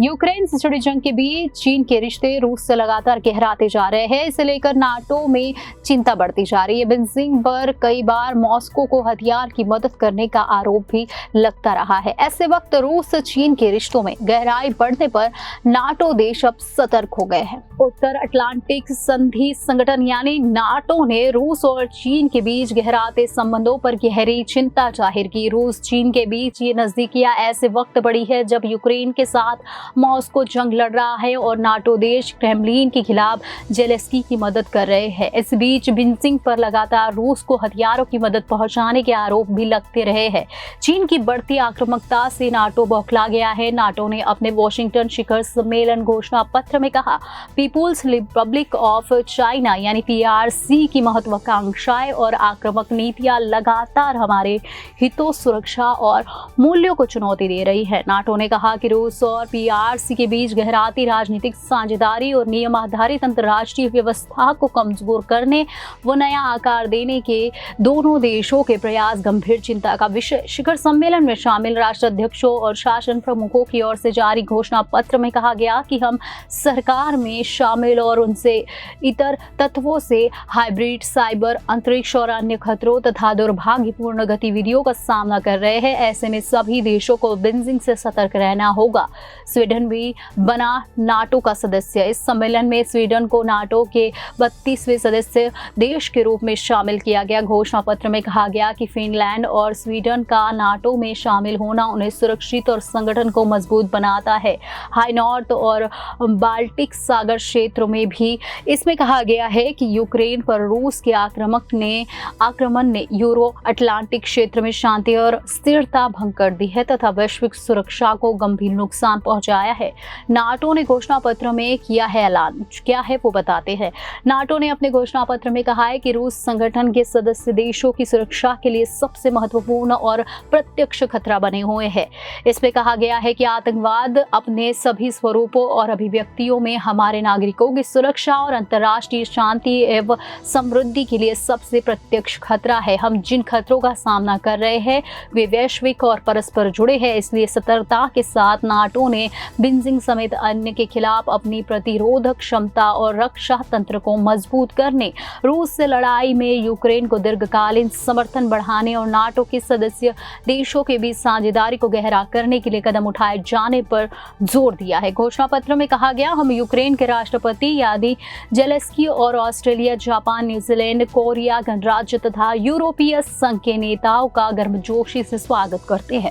Ukraine से जुड़ी जंग के बीच चीन के रिश्ते रूस से लगातार गहराते जा रहे हैं। इसे लेकर नाटो में चिंता बढ़ती जा रही है। बीजिंग पर कई बार मॉस्को को हथियार की मदद करने का आरोप भी लगता रहा है। ऐसे वक्त रूस से चीन के रिश्तों में गहराई बढ़ने पर नाटो देश अब सतर्क हो गए हैं। उत्तर अटलांटिक संधि संगठन यानी नाटो ने रूस और चीन के बीच गहराते संबंधों पर गहरी चिंता जाहिर की। रूस चीन के बीच ये नजदीकियां ऐसे वक्त बढ़ी है जब यूक्रेन के साथ मॉस्को जंग लड़ रहा है और नाटो देश क्रेमलिन के खिलाफ जेलेंस्की की मदद कर रहे हैं। इस बीच बीजिंग पर लगातार रूस को हथियारों की मदद पहुंचाने के आरोप भी लगते रहे हैं। चीन की बढ़ती आक्रामकता से नाटो बौखला गया है। नाटो ने अपने वॉशिंगटन शिखर सम्मेलन घोषणा पत्र में कहा, पीपुल्स रिपब्लिक ऑफ चाइना यानी PRC की महत्वाकांक्षाएं और आक्रामक नीतियां लगातार हमारे हितों, सुरक्षा और मूल्यों को चुनौती दे रही है। नाटो ने कहा कि रूस और PRC के बीच गहराती राजनीतिक साझेदारी और नियम आधारित अंतर्राष्ट्रीय व्यवस्था को कमजोर करने व नया आकार देने के दोनों देशों के प्रयास गंभीर चिंता का विषय। शिखर सम्मेलन में शामिल राष्ट्राध्यक्षों और शासन प्रमुखों की ओर से जारी घोषणा पत्र में कहा गया कि हम सरकार में शामिल और उनसे इतर तत्वों से हाइब्रिड, साइबर, अंतरिक्ष और अन्य खतरों तथा दुर्भाग्यपूर्ण गतिविधियों का सामना कर रहे हैं। ऐसे में सभी देशों को बीजिंग से सतर्क रहना होगा। स्वीडन भी बना नाटो का सदस्य। इस सम्मेलन में स्वीडन को नाटो के 32वें सदस्य देश के रूप में शामिल किया गया। घोषणा पत्र में कहा गया कि फिनलैंड और स्वीडन का नाटो में शामिल होना उन्हें सुरक्षित और संगठन को मजबूत बनाता है। हाई नॉर्थ और बाल्टिक सागर क्षेत्रों में भी इसमें कहा गया है कि यूक्रेन पर रूस के आक्रमण ने यूरो अटलांटिक क्षेत्र में शांति और स्थिरता भंग कर दी है तथा वैश्विक सुरक्षा को गंभीर नुकसान पहुंचाया है। नाटो ने घोषणा पत्र में किया है ऐलान, क्या है वो बताते हैं। नाटो ने अपने घोषणा पत्र में कहा है कि रूस संगठन के सदस्य देशों की सुरक्षा के लिए सबसे महत्वपूर्ण और प्रत्यक्ष खतरा बने हुए हैं। इसमें कहा गया है कि आतंकवाद अपने सभी स्वरूपों और अभिव्यक्तियों में हमारे नागरिकों की सुरक्षा और अंतर्राष्ट्रीय शांति एवं समृद्धि के लिए सबसे प्रत्यक्ष खतरा है। हम जिन खतरों का सामना कर रहे हैं वे वैश्विक और परस्पर जुड़े हैं, इसलिए सतर्कता के साथ नाटो ने बीजिंग समेत अन्य के खिलाफ अपनी प्रतिरोधक क्षमता और रक्षा तंत्र को मजबूत करने, रूस से लड़ाई में यूक्रेन को दीर्घकालीन समर्थन बढ़ाने और नाटो के सदस्य देशों के बीच साझेदारी को गहरा करने के लिए कदम उठाए जाने पर जोर दिया है। घोषणा पत्र में कहा गया, हम यूक्रेन के राष्ट्रपति यानी जेलेंस्की और ऑस्ट्रेलिया, जापान, न्यूजीलैंड, कोरिया गणराज्य तथा यूरोपीय संघ के नेताओं का गर्मजोशी से स्वागत करते हैं।